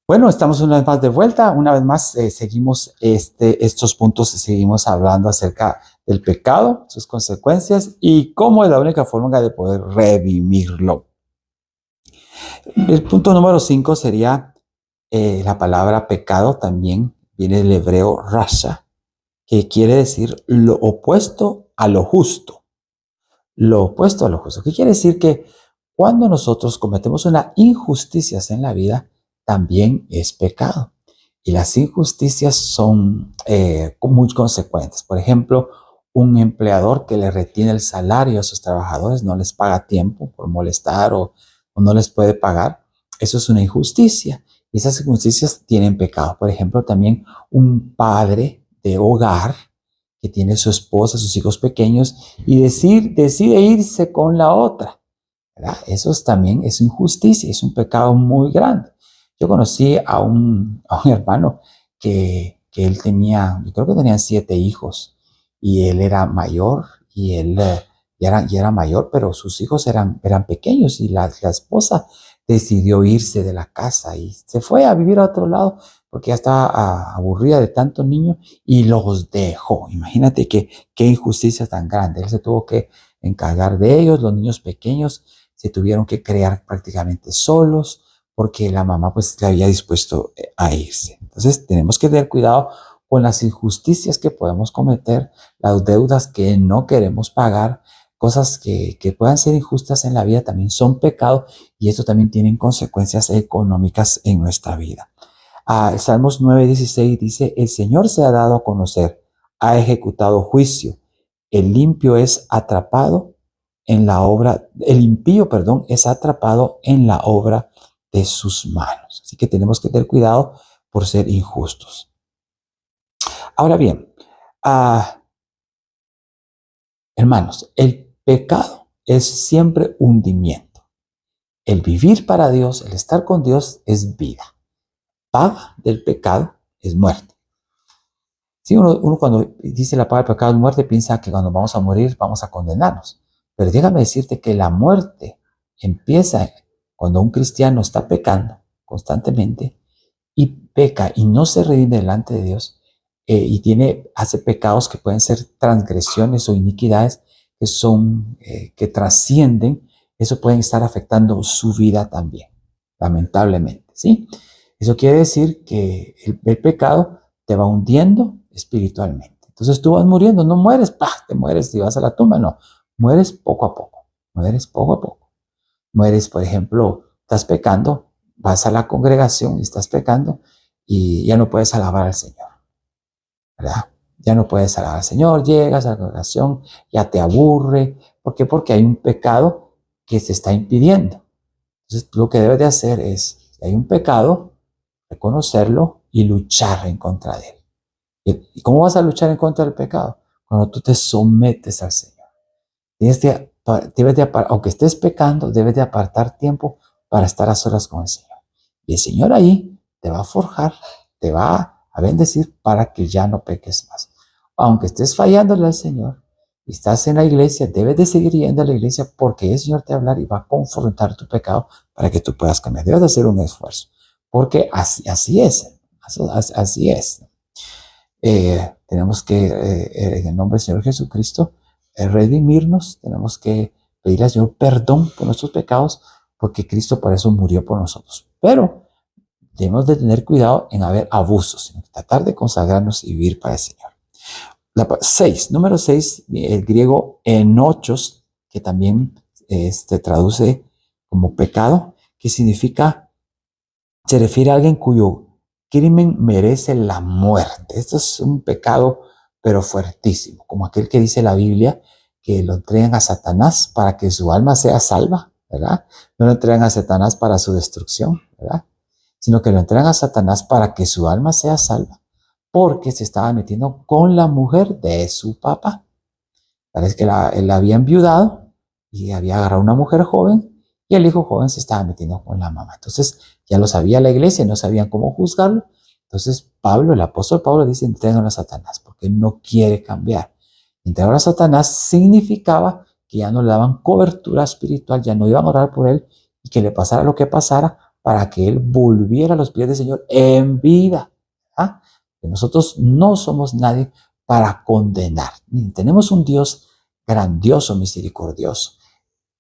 Bueno, estamos una vez más de vuelta. Una vez más seguimos estos puntos, seguimos hablando acerca del pecado, sus consecuencias y cómo es la única forma de poder redimirlo. El punto número 5 sería la palabra pecado, también viene del hebreo rasha, que quiere decir lo opuesto a lo justo. Lo opuesto a lo justo. ¿Qué quiere decir? Que cuando nosotros cometemos una injusticia en la vida, también es pecado. Y las injusticias son muy consecuentes. Por ejemplo, un empleador que le retiene el salario a sus trabajadores, no les paga a tiempo por molestar o no les puede pagar, eso es una injusticia. Y esas injusticias tienen pecado. Por ejemplo, también un padre de hogar que tiene su esposa, sus hijos pequeños, y decide irse con la otra, ¿verdad? Eso también es injusticia, es un pecado muy grande. Yo conocí a un hermano que él tenía, yo creo que tenían 7 hijos, y él era mayor, y él ya era mayor, pero sus hijos eran pequeños, y la esposa decidió irse de la casa y se fue a vivir a otro lado porque ya estaba aburrida de tantos niños y los dejó. Imagínate qué injusticia tan grande. Él se tuvo que encargar de ellos, los niños pequeños se tuvieron que crear prácticamente solos porque la mamá pues le había dispuesto a irse. Entonces tenemos que tener cuidado con las injusticias que podemos cometer, las deudas que no queremos pagar, cosas que puedan ser injustas en la vida también son pecado y esto también tiene consecuencias económicas en nuestra vida. Salmos 9:16 dice, el Señor se ha dado a conocer, ha ejecutado juicio. El limpio es atrapado en la obra, el impío, perdón, es atrapado en la obra de sus manos. Así que tenemos que tener cuidado por ser injustos. Ahora bien, hermanos, el pecado es siempre hundimiento. El vivir para Dios, el estar con Dios es vida. Paga del pecado es muerte. Sí, uno cuando dice la paga del pecado es muerte, piensa que cuando vamos a morir vamos a condenarnos. Pero déjame decirte que la muerte empieza cuando un cristiano está pecando constantemente y peca y no se redime delante de Dios hace pecados que pueden ser transgresiones o iniquidades que trascienden, eso puede estar afectando su vida también, lamentablemente, ¿sí? Eso quiere decir que el pecado te va hundiendo espiritualmente. Entonces tú vas muriendo, no mueres, ¡pah!, te mueres y vas a la tumba, no, mueres poco a poco, mueres poco a poco. Mueres, por ejemplo, estás pecando, vas a la congregación y estás pecando y ya no puedes alabar al Señor, ¿verdad? Ya no puedes alabar al Señor, llegas a la congregación, ya te aburre. ¿Por qué? Porque hay un pecado que se está impidiendo. Entonces, lo que debes de hacer es, si hay un pecado, reconocerlo y luchar en contra de él. ¿Y cómo vas a luchar en contra del pecado? Cuando tú te sometes al Señor. Aunque estés pecando, debes de apartar tiempo para estar a solas con el Señor. Y el Señor ahí te va a forjar, te va a bendecir para que ya no peques más. Aunque estés fallándole al Señor y estás en la iglesia, debes de seguir yendo a la iglesia porque el Señor te va a hablar y va a confrontar tu pecado para que tú puedas cambiar. Debes de hacer un esfuerzo, porque así es, así es. Tenemos que, en el nombre del Señor Jesucristo, redimirnos, tenemos que pedirle al Señor perdón por nuestros pecados, porque Cristo por eso murió por nosotros. Pero debemos de tener cuidado en haber abusos, sino tratar de consagrarnos y vivir para el Señor. Número 6, el griego enochos, que también se traduce como pecado, que significa, se refiere a alguien cuyo crimen merece la muerte. Esto es un pecado, pero fuertísimo, como aquel que dice la Biblia, que lo entregan a Satanás para que su alma sea salva, ¿verdad? No lo entregan a Satanás para su destrucción, ¿verdad? Sino que lo entregan a Satanás para que su alma sea salva, porque se estaba metiendo con la mujer de su papá. Parece que él había enviudado y había agarrado a una mujer joven y el hijo joven se estaba metiendo con la mamá. Entonces ya lo sabía la iglesia, no sabían cómo juzgarlo. Entonces el apóstol Pablo dice, entréganlo a Satanás, porque él no quiere cambiar. Entregarlo a Satanás significaba que ya no le daban cobertura espiritual, ya no iban a orar por él y que le pasara lo que pasara para que Él volviera a los pies del Señor en vida. ¿Ah? Que nosotros no somos nadie para condenar. Miren, tenemos un Dios grandioso, misericordioso.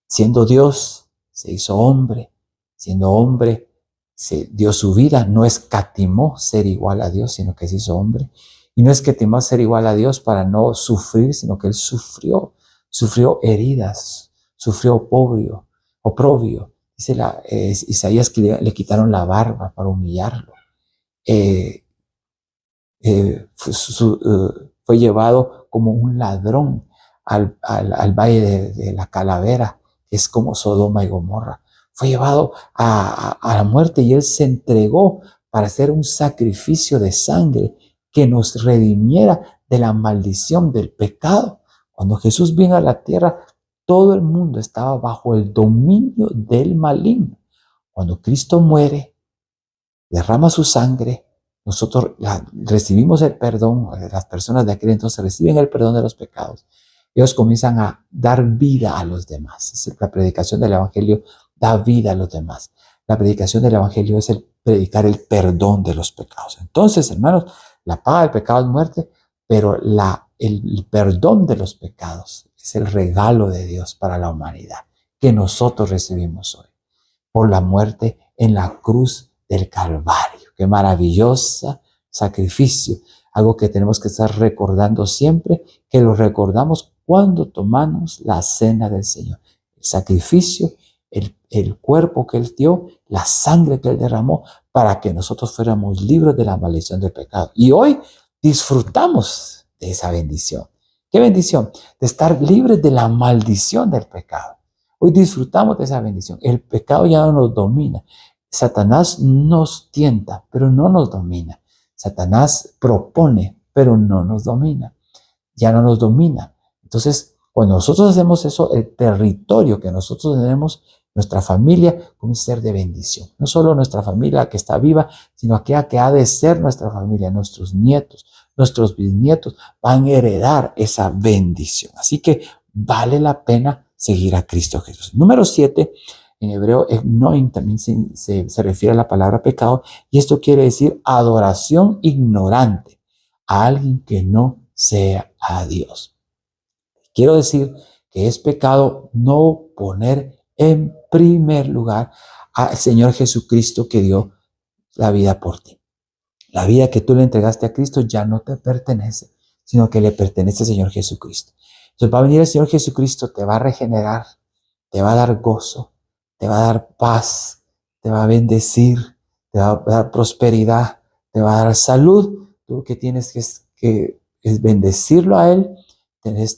Siendo Dios, se hizo hombre. Siendo hombre, se dio su vida. No escatimó ser igual a Dios, sino que se hizo hombre. Y no escatimó ser igual a Dios para no sufrir, sino que Él sufrió. Sufrió heridas, sufrió oprobio. Dice Isaías que le quitaron la barba para humillarlo. Fue llevado como un ladrón al valle de la calavera, que es como Sodoma y Gomorra. Fue llevado a la muerte y Él se entregó para hacer un sacrificio de sangre que nos redimiera de la maldición del pecado. Cuando Jesús vino a la tierra, todo el mundo estaba bajo el dominio del maligno. Cuando Cristo muere, derrama su sangre, nosotros recibimos el perdón. Las personas de aquel entonces reciben el perdón de los pecados. Ellos comienzan a dar vida a los demás. Es decir, la predicación del Evangelio da vida a los demás. La predicación del Evangelio es el predicar el perdón de los pecados. Entonces, hermanos, la paga del pecado es muerte, pero el perdón de los pecados es el regalo de Dios para la humanidad que nosotros recibimos hoy por la muerte en la cruz del Calvario. Qué maravilloso sacrificio. Algo que tenemos que estar recordando siempre, que lo recordamos cuando tomamos la cena del Señor. El sacrificio, el cuerpo que Él dio, la sangre que Él derramó para que nosotros fuéramos libres de la maldición del pecado. Y hoy disfrutamos de esa bendición. ¿Qué bendición? De estar libres de la maldición del pecado. Hoy disfrutamos de esa bendición. El pecado ya no nos domina. Satanás nos tienta, pero no nos domina. Satanás propone, pero no nos domina. Ya no nos domina. Entonces, cuando nosotros hacemos eso, el territorio que nosotros tenemos, nuestra familia, comienza a ser de bendición. No solo nuestra familia que está viva, sino aquella que ha de ser nuestra familia, nuestros nietos, nuestros bisnietos van a heredar esa bendición. Así que vale la pena seguir a Cristo Jesús. Número 7, en hebreo, egnoim también se refiere a la palabra pecado, y esto quiere decir adoración ignorante a alguien que no sea a Dios. Quiero decir que es pecado no poner en primer lugar al Señor Jesucristo que dio la vida por ti. La vida que tú le entregaste a Cristo ya no te pertenece, sino que le pertenece al Señor Jesucristo. Entonces va a venir el Señor Jesucristo, te va a regenerar, te va a dar gozo, te va a dar paz, te va a bendecir, te va a dar prosperidad, te va a dar salud. Tú que tienes que es bendecirlo a Él,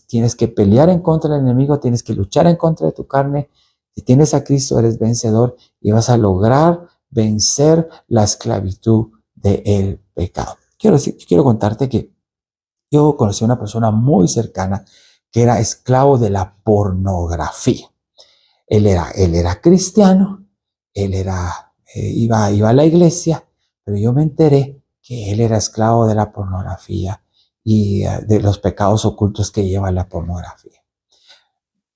tienes que pelear en contra del enemigo, tienes que luchar en contra de tu carne. Si tienes a Cristo, eres vencedor y vas a lograr vencer la esclavitud del pecado. Quiero contarte que yo conocí a una persona muy cercana que era esclavo de la pornografía. Él era cristiano, iba a la iglesia, pero yo me enteré que él era esclavo de la pornografía y de los pecados ocultos que lleva la pornografía.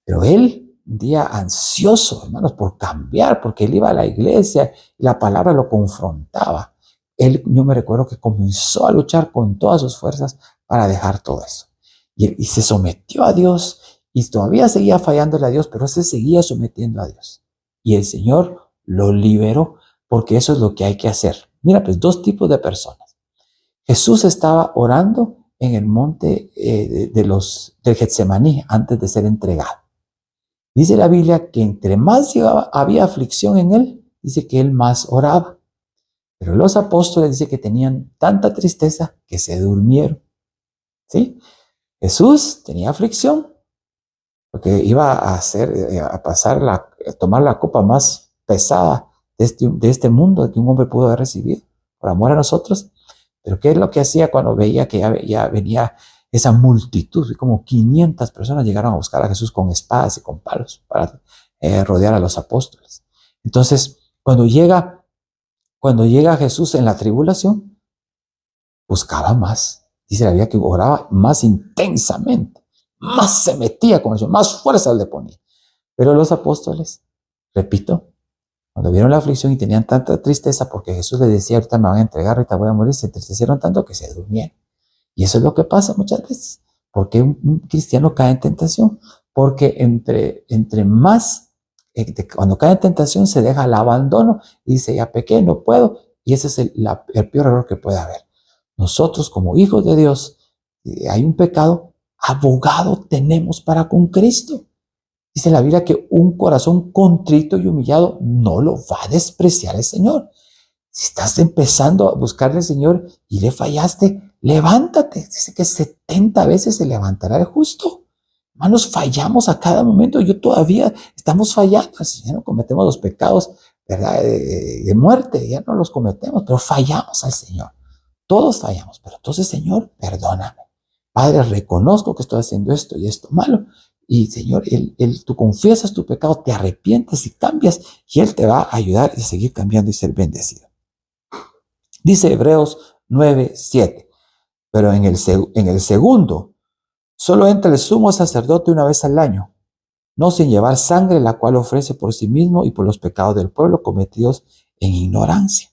Pero él, un día ansioso, hermanos, por cambiar, porque él iba a la iglesia y la palabra lo confrontaba. Yo me recuerdo que comenzó a luchar con todas sus fuerzas para dejar todo eso. Y se sometió a Dios y todavía seguía fallándole a Dios, pero se seguía sometiendo a Dios. Y el Señor lo liberó, porque eso es lo que hay que hacer. Mira, pues 2 tipos de personas. Jesús estaba orando en el monte del Getsemaní antes de ser entregado. Dice la Biblia que entre más había aflicción en él, dice que él más oraba. Pero los apóstoles dice que tenían tanta tristeza que se durmieron. ¿Sí? Jesús tenía aflicción porque iba a tomar la copa más pesada de este mundo que un hombre pudo haber recibido por amor a nosotros. Pero ¿qué es lo que hacía cuando veía que ya venía esa multitud? Y como 500 personas llegaron a buscar a Jesús con espadas y con palos para rodear a los apóstoles. Entonces, cuando llega Jesús en la tribulación, buscaba más. Dice la Biblia que oraba más intensamente, más se metía con eso, más fuerza le ponía. Pero los apóstoles, repito, Cuando vieron la aflicción y tenían tanta tristeza porque Jesús les decía, ahorita me van a entregar, ahorita voy a morir, se entristecieron tanto que se durmieron. Y eso es lo que pasa muchas veces. Porque un cristiano cae en tentación. Porque entre más, cuando cae en tentación, se deja el abandono y dice, ya pequé, no puedo. Y ese es el peor error que puede haber. Nosotros como hijos de Dios, hay un pecado, abogado tenemos para con Cristo. Dice la Biblia que un corazón contrito y humillado no lo va a despreciar el Señor. Si estás empezando a buscarle al Señor y le fallaste, levántate. Dice que 70 veces se levantará el justo. Hermanos, fallamos a cada momento. Yo todavía estamos fallando. Si ya no cometemos los pecados, ¿verdad? De muerte, ya no los cometemos, pero fallamos al Señor. Todos fallamos, pero entonces, Señor, perdóname. Padre, reconozco que estoy haciendo esto y esto malo. Y Señor, tú confiesas tu pecado, te arrepientes y cambias, y Él te va a ayudar a seguir cambiando y ser bendecido. Dice Hebreos 9:7, pero en el segundo, solo entra el sumo sacerdote una vez al año, no sin llevar sangre, la cual ofrece por sí mismo y por los pecados del pueblo cometidos en ignorancia.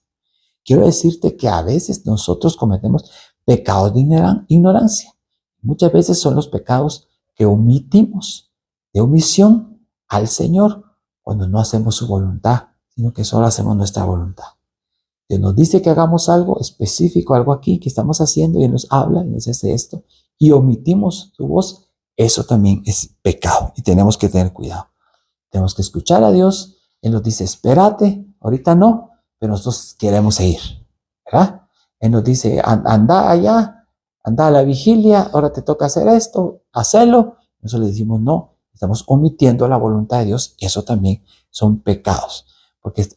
Quiero decirte que a veces nosotros cometemos pecados de ignorancia. Muchas veces son los pecados que omitimos, de omisión al Señor, cuando no hacemos su voluntad, sino que solo hacemos nuestra voluntad. Dios nos dice que hagamos algo específico, algo aquí que estamos haciendo, y Él nos habla y nos dice esto, y omitimos su voz. Eso también es pecado y tenemos que tener cuidado. Tenemos que escuchar a Dios. Él nos dice, espérate, ahorita no, pero nosotros queremos ir, ¿verdad? Él nos dice, anda allá, anda a la vigilia, ahora te toca hacer esto, hacerlo. Nosotros le decimos no, estamos omitiendo la voluntad de Dios. Eso también son pecados, porque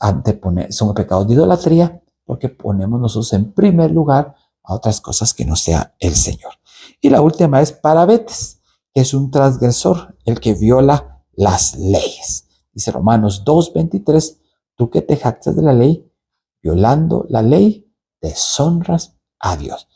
son pecados de idolatría, porque ponemos nosotros en primer lugar a otras cosas que no sea el Señor. Y la última es parabetes, que es un transgresor, el que viola las leyes. Dice Romanos 2:23, tú que te jactas de la ley, violando la ley, deshonras a Dios.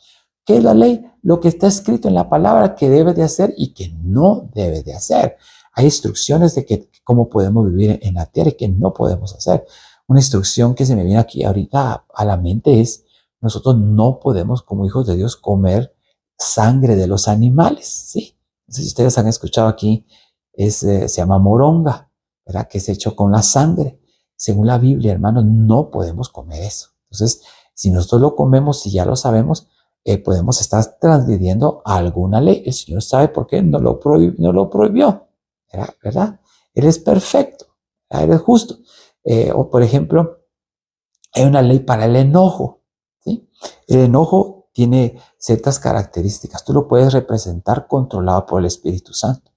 ¿Qué es la ley? Lo que está escrito en la palabra que debe de hacer y que no debe de hacer. Hay instrucciones de cómo podemos vivir en la tierra y que no podemos hacer. Una instrucción que se me viene aquí ahorita a la mente es, nosotros no podemos como hijos de Dios comer sangre de los animales, ¿sí? No sé si ustedes han escuchado aquí, se llama moronga, ¿verdad? Que es hecho con la sangre. Según la Biblia, hermanos, no podemos comer eso. Entonces, si nosotros lo comemos y ya lo sabemos, podemos estar transgrediendo alguna ley. El Señor sabe por qué no lo prohibió, ¿verdad? Él es perfecto, ¿verdad? Él es justo. O por ejemplo, hay una ley para el enojo, ¿sí? El enojo tiene ciertas características. Tú lo puedes representar controlado por el Espíritu Santo.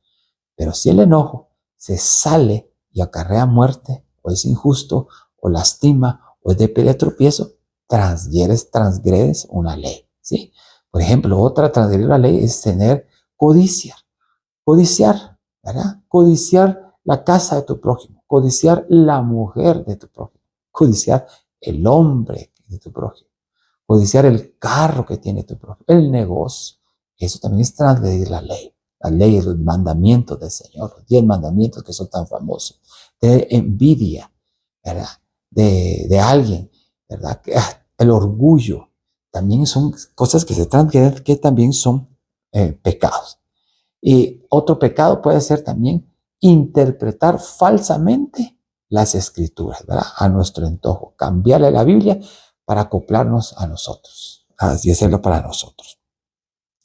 Pero si el enojo se sale y acarrea muerte, o es injusto, o lastima, o es de pie de tropiezo, transgredes una ley, ¿sí? Por ejemplo, otra transgredir la ley es tener codicia. Codiciar, ¿verdad? Codiciar la casa de tu prójimo, codiciar la mujer de tu prójimo, codiciar el hombre de tu prójimo, codiciar el carro que tiene tu prójimo, el negocio. Eso también es transgredir la ley. Las leyes, los mandamientos del Señor, los 10 mandamientos que son tan famosos. De envidia, ¿verdad? De alguien, ¿verdad? El orgullo. También son cosas que se transgreden, que también son pecados. Y otro pecado puede ser también interpretar falsamente las escrituras, ¿verdad? A nuestro antojo. Cambiarle la Biblia para acoplarnos a nosotros. Así hacerlo para nosotros.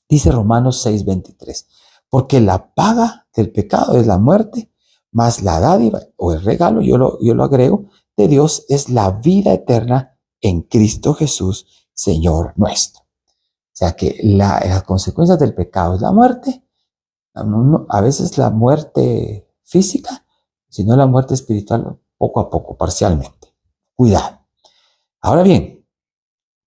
Dice Romanos 6:23. Porque la paga del pecado es la muerte, mas la dádiva o el regalo, yo lo agrego, de Dios es la vida eterna en Cristo Jesús, Señor nuestro. O sea que las consecuencias del pecado es la muerte, a veces la muerte física, sino la muerte espiritual poco a poco, parcialmente. Cuidado. Ahora bien,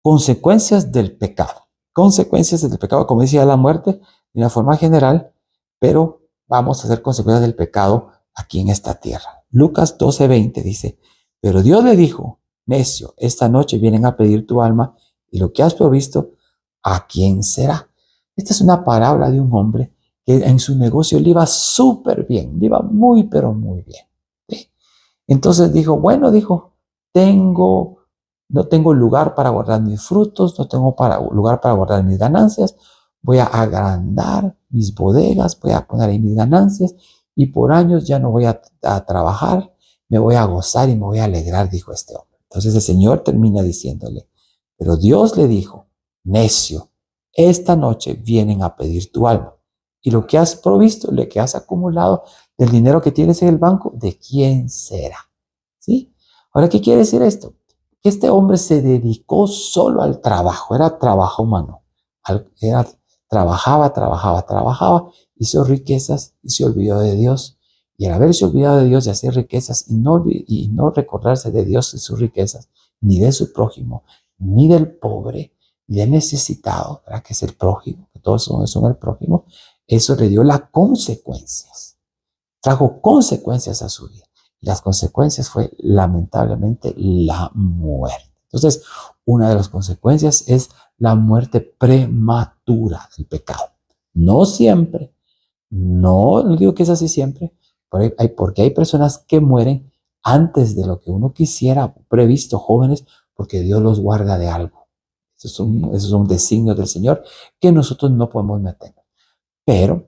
consecuencias del pecado. Consecuencias del pecado, como decía, la muerte de una forma general, pero vamos a hacer consecuencias del pecado aquí en esta tierra. Lucas 12:20 dice, pero Dios le dijo, necio, esta noche vienen a pedir tu alma y lo que has provisto, ¿a quién será? Esta es una parábola de un hombre que en su negocio le iba súper bien, le iba muy, pero muy bien. ¿Sí? Entonces dijo, bueno, dijo, tengo, no tengo lugar para guardar mis frutos, no tengo lugar para guardar mis ganancias. Voy a agrandar mis bodegas, voy a poner ahí mis ganancias y por años ya no voy a trabajar, me voy a gozar y me voy a alegrar, dijo este hombre. Entonces el Señor termina diciéndole, pero Dios le dijo, necio, esta noche vienen a pedir tu alma. Y lo que has provisto, lo que has acumulado del dinero que tienes en el banco, ¿de quién será? ¿Sí? Ahora, ¿qué quiere decir esto? Que este hombre se dedicó solo al trabajo, era trabajo humano. Trabajaba, hizo riquezas y se olvidó de Dios. Y al haberse olvidado de Dios y hacer riquezas y no recordarse de Dios y sus riquezas, ni de su prójimo, ni del pobre, ni del necesitado, ¿verdad? Que es el prójimo, que todos son el prójimo, eso le dio las consecuencias, trajo consecuencias a su vida. Y las consecuencias fue lamentablemente la muerte. Entonces, una de las consecuencias es la muerte prematura del pecado. No siempre, no digo que es así siempre, porque hay personas que mueren antes de lo que uno quisiera, previsto, jóvenes, porque Dios los guarda de algo. Esos son designios del Señor que nosotros no podemos meter. Pero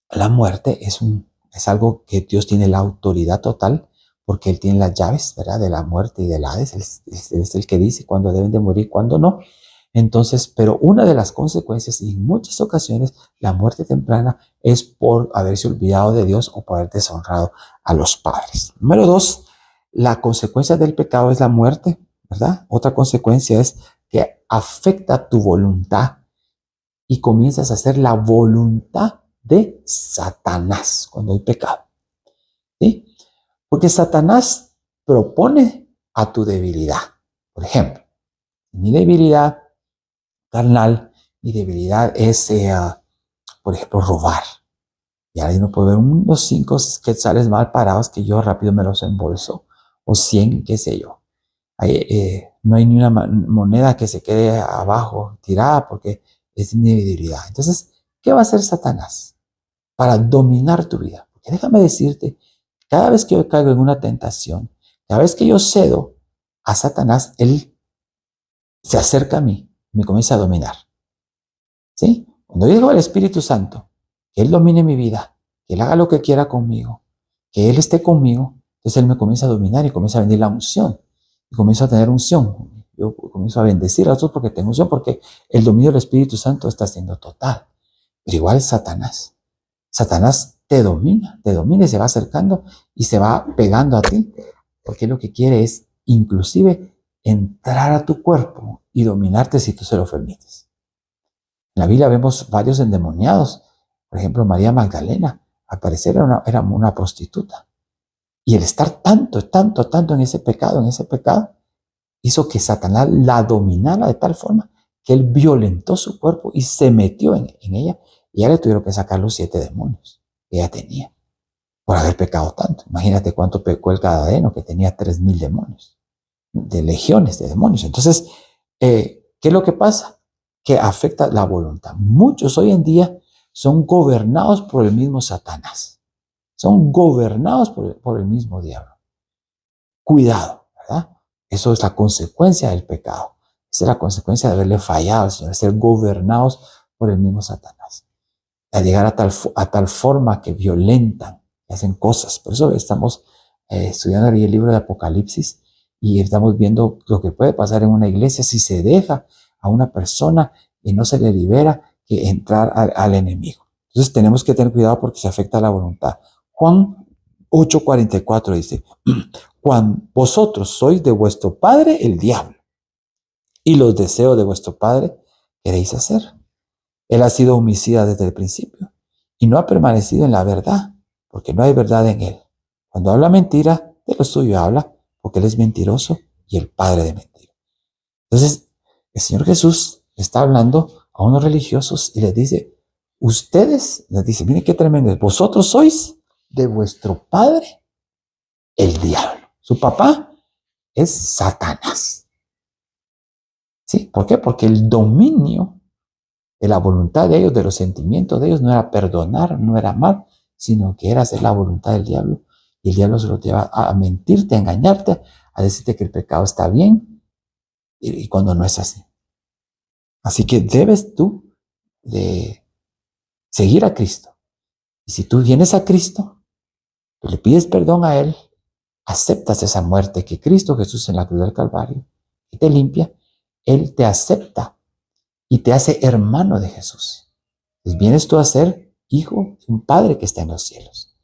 la muerte es algo que Dios tiene la autoridad total, porque Él tiene las llaves, ¿verdad? De la muerte y del Hades. Él es el que dice cuándo deben de morir, cuándo no. Entonces, pero una de las consecuencias, y en muchas ocasiones, la muerte temprana es por haberse olvidado de Dios o por haber deshonrado a los padres. Número 2, la consecuencia del pecado es la muerte, ¿verdad? Otra consecuencia es que afecta tu voluntad y comienzas a hacer la voluntad de Satanás cuando hay pecado. ¿Sí? Porque Satanás propone a tu debilidad. Por ejemplo, mi debilidad carnal, mi debilidad es, por ejemplo, robar. Y ahí uno puede ver unos 5 quetzales mal parados que yo rápido me los embolso, o 100, qué sé yo. No hay ni una moneda que se quede abajo tirada porque es mi debilidad. Entonces, ¿qué va a hacer Satanás para dominar tu vida? Porque déjame decirte, cada vez que yo caigo en una tentación, cada vez que yo cedo a Satanás, él se acerca a mí y me comienza a dominar. ¿Sí? Cuando yo digo al Espíritu Santo, que Él domine mi vida, que Él haga lo que quiera conmigo, que Él esté conmigo, entonces Él me comienza a dominar y comienza a venir la unción. Y comienzo a tener unción. Yo comienzo a bendecir a otros porque tengo unción, porque el dominio del Espíritu Santo está siendo total. Pero igual es Satanás. Satanás te domina y se va acercando y se va pegando a ti, porque lo que quiere es inclusive entrar a tu cuerpo y dominarte si tú se lo permites. En la Biblia vemos varios endemoniados. Por ejemplo, María Magdalena, al parecer era una prostituta. Y el estar tanto en ese pecado, hizo que Satanás la dominara de tal forma que él violentó su cuerpo y se metió en ella. Y ya le tuvieron que sacar los 7 demonios que ella tenía por haber pecado tanto. Imagínate cuánto pecó el Gadareno, que tenía 3,000 demonios, de legiones de demonios. Entonces, ¿qué es lo que pasa? Que afecta la voluntad. Muchos hoy en día son gobernados por el mismo Satanás. Son gobernados por el mismo diablo. Cuidado, ¿verdad? Eso es la consecuencia del pecado. Esa es la consecuencia de haberle fallado al Señor, de ser gobernados por el mismo Satanás. A llegar a tal forma que violentan, que hacen cosas. Por eso estamos estudiando el libro de Apocalipsis y estamos viendo lo que puede pasar en una iglesia si se deja a una persona y no se le libera que entrar al enemigo. Entonces tenemos que tener cuidado porque se afecta la voluntad. Juan 8:44 dice, cuando vosotros sois de vuestro padre el diablo y los deseos de vuestro padre queréis hacer. Él ha sido homicida desde el principio y no ha permanecido en la verdad porque no hay verdad en él. Cuando habla mentira, de lo suyo habla porque él es mentiroso y el padre de mentira. Entonces, el Señor Jesús está hablando a unos religiosos y les dice, miren qué tremendo es, vosotros sois de vuestro padre el diablo. Su papá es Satanás. ¿Sí? ¿Por qué? Porque el dominio de la voluntad de ellos, de los sentimientos de ellos, no era perdonar, no era amar, sino que era hacer la voluntad del diablo Y el diablo se lo lleva a mentirte, a engañarte, a decirte que el pecado está bien y cuando no es así. Así que debes tú de seguir a Cristo. Y si tú vienes a Cristo, tú le pides perdón a Él, aceptas esa muerte que Cristo Jesús en la cruz del Calvario, y te limpia, Él te acepta y te hace hermano de Jesús. Entonces vienes tú a ser hijo de un Padre que está en los cielos.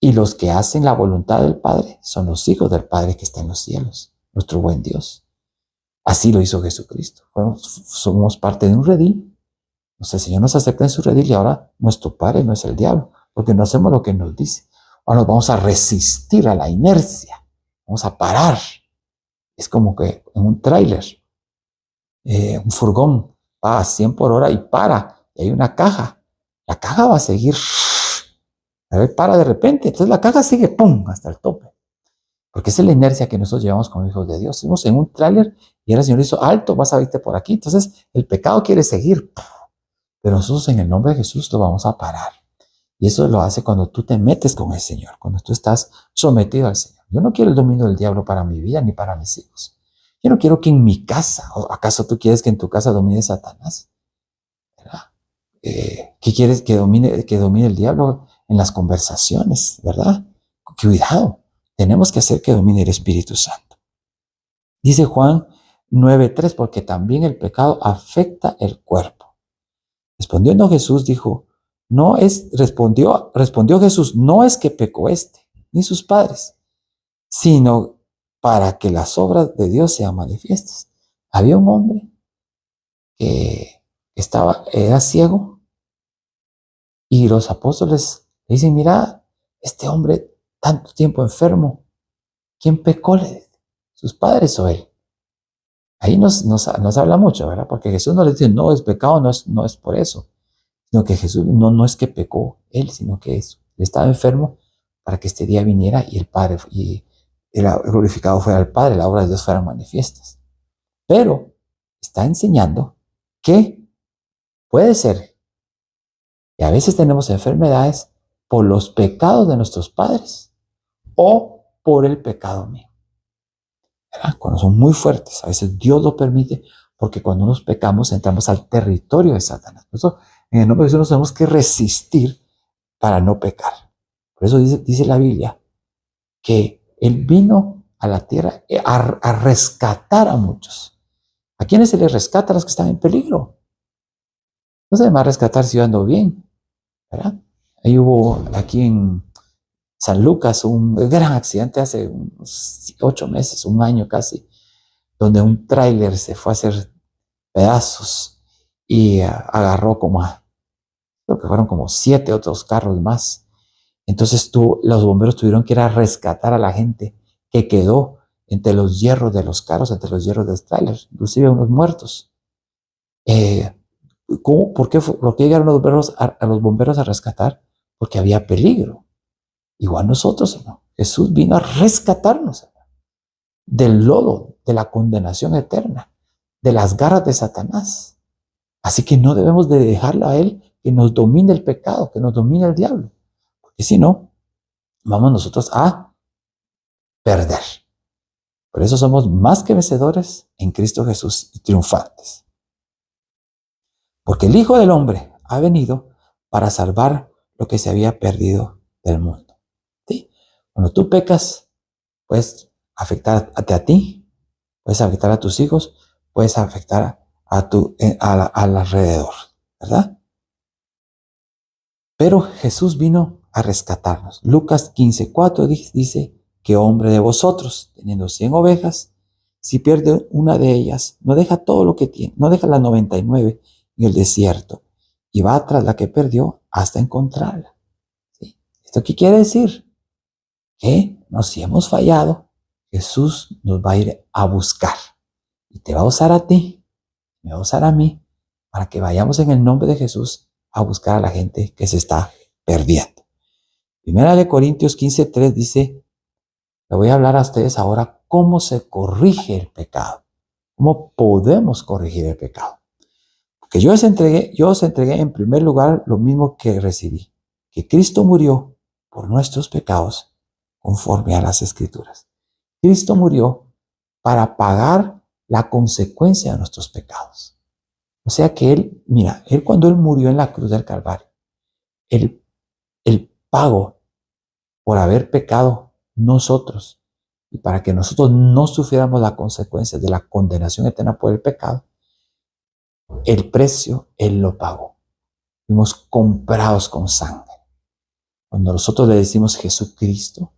Y los que hacen la voluntad del Padre son los hijos del Padre que está en los cielos, nuestro buen Dios. Así lo hizo Jesucristo. Somos parte de un redil. El Señor nos acepta en su redil y ahora nuestro Padre no es el diablo, porque no hacemos lo que nos dice. Ahora nos vamos a resistir a la inercia. Vamos a parar. Es como que en un tráiler, un furgón va a 100 por hora y para. Y hay una caja. La caja va a seguir. A ver, para de repente. Entonces la caja sigue, ¡pum!, hasta el tope. Porque esa es la inercia que nosotros llevamos como hijos de Dios. Estamos en un tráiler y ahora el Señor hizo alto, vas a irte por aquí. Entonces el pecado quiere seguir. Pero nosotros en el nombre de Jesús lo vamos a parar. Y eso lo hace cuando tú te metes con el Señor, cuando tú estás sometido al Señor. Yo no quiero el dominio del diablo para mi vida ni para mis hijos. Yo no quiero que en mi casa, ¿o acaso tú quieres que en tu casa domine Satanás? ¿Verdad? ¿Qué quieres que domine el diablo en las conversaciones? ¿Verdad? Cuidado, tenemos que hacer que domine el Espíritu Santo. Dice Juan 9:3, porque también el pecado afecta el cuerpo. Respondiendo Jesús dijo, respondió Jesús, no es que pecó ni sus padres, sino para que las obras de Dios sean manifiestas. Había un hombre que era ciego y los apóstoles le dicen, mira, este hombre tanto tiempo enfermo, ¿quién pecó? ¿Sus padres o él? Ahí nos habla mucho, ¿verdad? Porque Jesús no le dice, no, es pecado, no es por eso. Sino que Jesús no es que pecó él, sino que él estaba enfermo para que este día viniera y el Padre, y el glorificado fuera el Padre, la obra de Dios fueran manifiestas. Pero está enseñando que puede ser que a veces tenemos enfermedades por los pecados de nuestros padres o por el pecado mío. ¿Verdad? Cuando son muy fuertes, a veces Dios lo permite porque cuando nos pecamos entramos al territorio de Satanás. Por eso en el nombre de Jesús nos tenemos que resistir para no pecar. Por eso dice la Biblia que Él vino a la tierra a rescatar a muchos. ¿A quiénes se les rescata? A los que están en peligro. No se va a rescatar si yo ando bien, ¿verdad? Ahí hubo aquí en San Lucas un gran accidente hace unos 8 meses, un año casi, donde un tráiler se fue a hacer pedazos y agarró creo que fueron como 7 otros carros más. Entonces los bomberos tuvieron que ir a rescatar a la gente que quedó entre los hierros de los carros, entre los hierros de los trailers, inclusive unos muertos. ¿Por qué llegaron los bomberos a rescatar? Porque había peligro. Igual nosotros, ¿no? Jesús vino a rescatarnos del lodo, de la condenación eterna, de las garras de Satanás. Así que no debemos de dejarlo a Él que nos domine el pecado, que nos domine el diablo. Porque si no, vamos nosotros a perder. Por eso somos más que vencedores en Cristo Jesús y triunfantes. Porque el Hijo del Hombre ha venido para salvar lo que se había perdido del mundo. ¿Sí? Cuando tú pecas, puedes afectarte a ti, puedes afectar a tus hijos, puedes afectar al alrededor, ¿verdad? Pero Jesús vino a rescatarnos. Lucas 15:4 dice, ¿qué hombre de vosotros, teniendo 100 ovejas, si pierde una de ellas, no deja todo lo que tiene, no deja las 99 en el desierto y va tras la que perdió hasta encontrarla? ¿Sí? ¿Esto qué quiere decir? Que si hemos fallado, Jesús nos va a ir a buscar y te va a usar a ti, me va a usar a mí, para que vayamos en el nombre de Jesús a buscar a la gente que se está perdiendo. Primera de Corintios 15:3 dice, le voy a hablar a ustedes ahora cómo se corrige el pecado, cómo podemos corregir el pecado. Porque yo os entregué en primer lugar lo mismo que recibí, que Cristo murió por nuestros pecados conforme a las Escrituras. Cristo murió para pagar la consecuencia de nuestros pecados. O sea que Él cuando Él murió en la cruz del Calvario, el pago por haber pecado nosotros y para que nosotros no sufriéramos las consecuencias de la condenación eterna por el pecado, el precio Él lo pagó. Fuimos comprados con sangre. Cuando nosotros le decimos Jesucristo,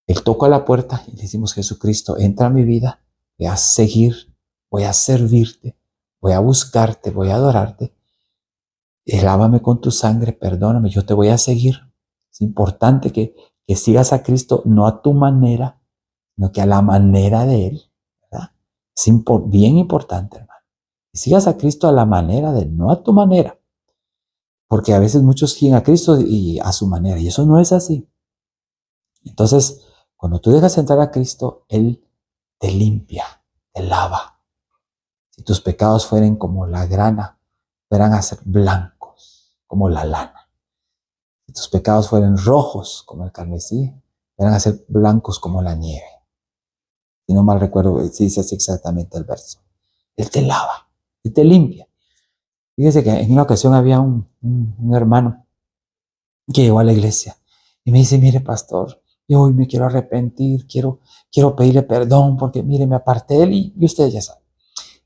Él toca la puerta y le decimos Jesucristo, entra a mi vida, voy a seguir, voy a servirte, voy a buscarte, voy a adorarte. Lávame con tu sangre, perdóname, yo te voy a seguir. Es importante que sigas a Cristo no a tu manera, sino que a la manera de Él, ¿verdad? Es bien importante, hermano. Que sigas a Cristo a la manera de Él, no a tu manera. Porque a veces muchos siguen a Cristo y a su manera, y eso no es así. Entonces, cuando tú dejas entrar a Cristo, Él te limpia, te lava. Si tus pecados fueren como la grana, verán a ser blancos, como la lana. Si tus pecados fueren rojos, como el carmesí, verán a ser blancos como la nieve. Si no mal recuerdo, dice así exactamente el verso. Él te lava, Él te limpia. Fíjese que en una ocasión había un hermano que llegó a la iglesia y me dice, mire pastor, yo hoy me quiero arrepentir, quiero pedirle perdón porque mire, me aparté de él y usted ya sabe.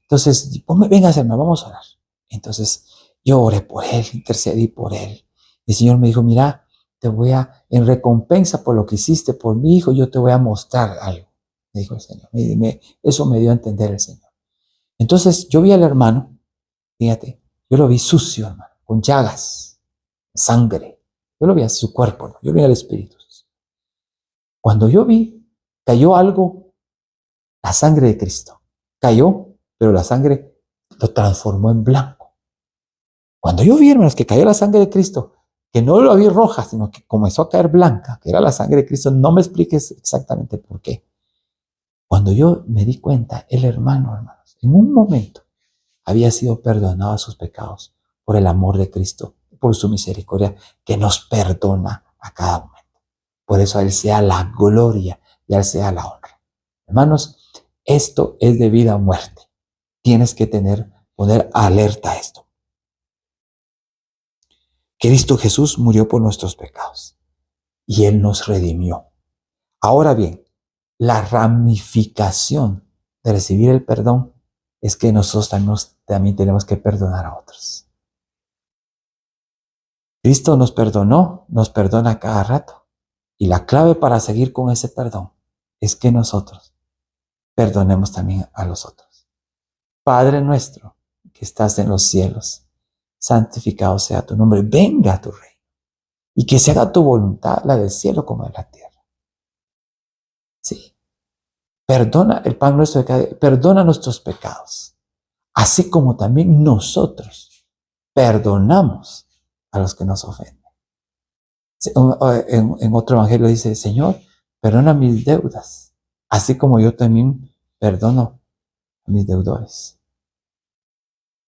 Entonces, venga a hacerme, vamos a orar. Entonces, yo oré por él, intercedí por él. Y el Señor me dijo, mira, en recompensa por lo que hiciste por mi hijo, yo te voy a mostrar algo. Me dijo el Señor. Eso me dio a entender el Señor. Entonces, yo vi al hermano, fíjate, yo lo vi sucio, hermano, con llagas, sangre. Yo lo vi así, su cuerpo, ¿no? Yo vi al Espíritu. Cuando yo vi, cayó algo, la sangre de Cristo. Cayó, pero la sangre lo transformó en blanco. Cuando yo vi, hermanos, que cayó la sangre de Cristo, que no lo vi roja, sino que comenzó a caer blanca, que era la sangre de Cristo, no me expliques exactamente por qué. Cuando yo me di cuenta, el hermano, hermanos, en un momento había sido perdonado a sus pecados por el amor de Cristo, por su misericordia, que nos perdona a cada momento. Por eso a Él sea la gloria y a Él sea la honra. Hermanos, esto es de vida o muerte. Tienes que poner alerta a esto. Cristo Jesús murió por nuestros pecados y Él nos redimió. Ahora bien, la ramificación de recibir el perdón es que nosotros también tenemos que perdonar a otros. Cristo nos perdonó, nos perdona cada rato. Y la clave para seguir con ese perdón es que nosotros perdonemos también a los otros. Padre nuestro que estás en los cielos, santificado sea tu nombre, venga a tu reino y que se haga tu voluntad, la del cielo como en la tierra. Sí. Perdona el pan nuestro de cada día, perdona nuestros pecados, así como también nosotros perdonamos a los que nos ofenden. En otro evangelio dice, Señor, perdona mis deudas, así como yo también perdono a mis deudores.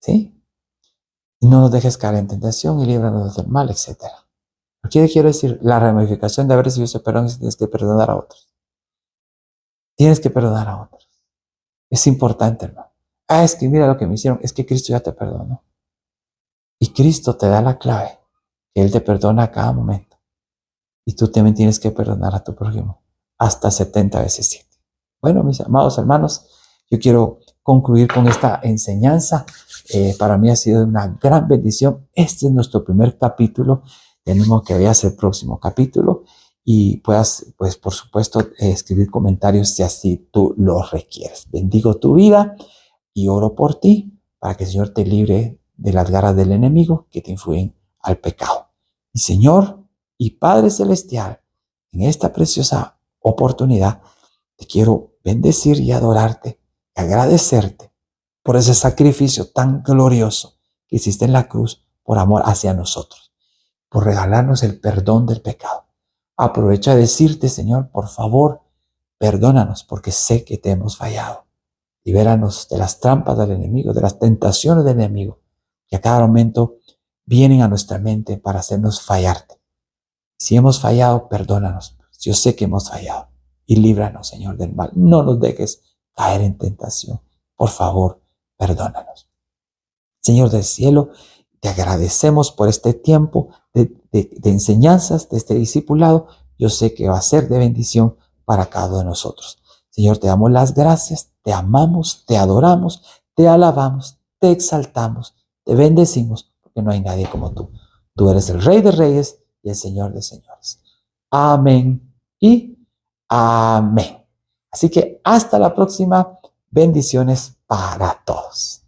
¿Sí? Y no nos dejes caer en tentación y líbranos del mal, etc. ¿Qué quiero decir? La ramificación de haber recibido ese perdón es que tienes que perdonar a otros. Tienes que perdonar a otros. Es importante, hermano. Es que mira lo que me hicieron, es que Cristo ya te perdonó. Y Cristo te da la clave, que Él te perdona a cada momento. Y tú también tienes que perdonar a tu prójimo hasta 70 veces 7. Bueno, mis amados hermanos, yo quiero concluir con esta enseñanza. Para mí ha sido una gran bendición. Este es nuestro primer capítulo. Tenemos que ver el próximo capítulo y puedas, pues por supuesto, escribir comentarios si así tú lo requieres. Bendigo tu vida y oro por ti para que el Señor te libre de las garras del enemigo que te influyen al pecado. Y Señor y Padre Celestial, en esta preciosa oportunidad, te quiero bendecir y adorarte y agradecerte por ese sacrificio tan glorioso que hiciste en la cruz por amor hacia nosotros, por regalarnos el perdón del pecado. Aprovecho a decirte, Señor, por favor, perdónanos porque sé que te hemos fallado. Libéranos de las trampas del enemigo, de las tentaciones del enemigo, que a cada momento vienen a nuestra mente para hacernos fallarte. Si hemos fallado, perdónanos. Yo sé que hemos fallado y líbranos, Señor, del mal. No nos dejes caer en tentación. Por favor, perdónanos. Señor del cielo, te agradecemos por este tiempo de enseñanzas, de este discipulado. Yo sé que va a ser de bendición para cada uno de nosotros. Señor, te damos las gracias, te amamos, te adoramos, te alabamos, te exaltamos, te bendecimos, porque no hay nadie como tú. Tú eres el Rey de Reyes y el Señor de Señores. Amén y amén. Así que hasta la próxima. Bendiciones para todos.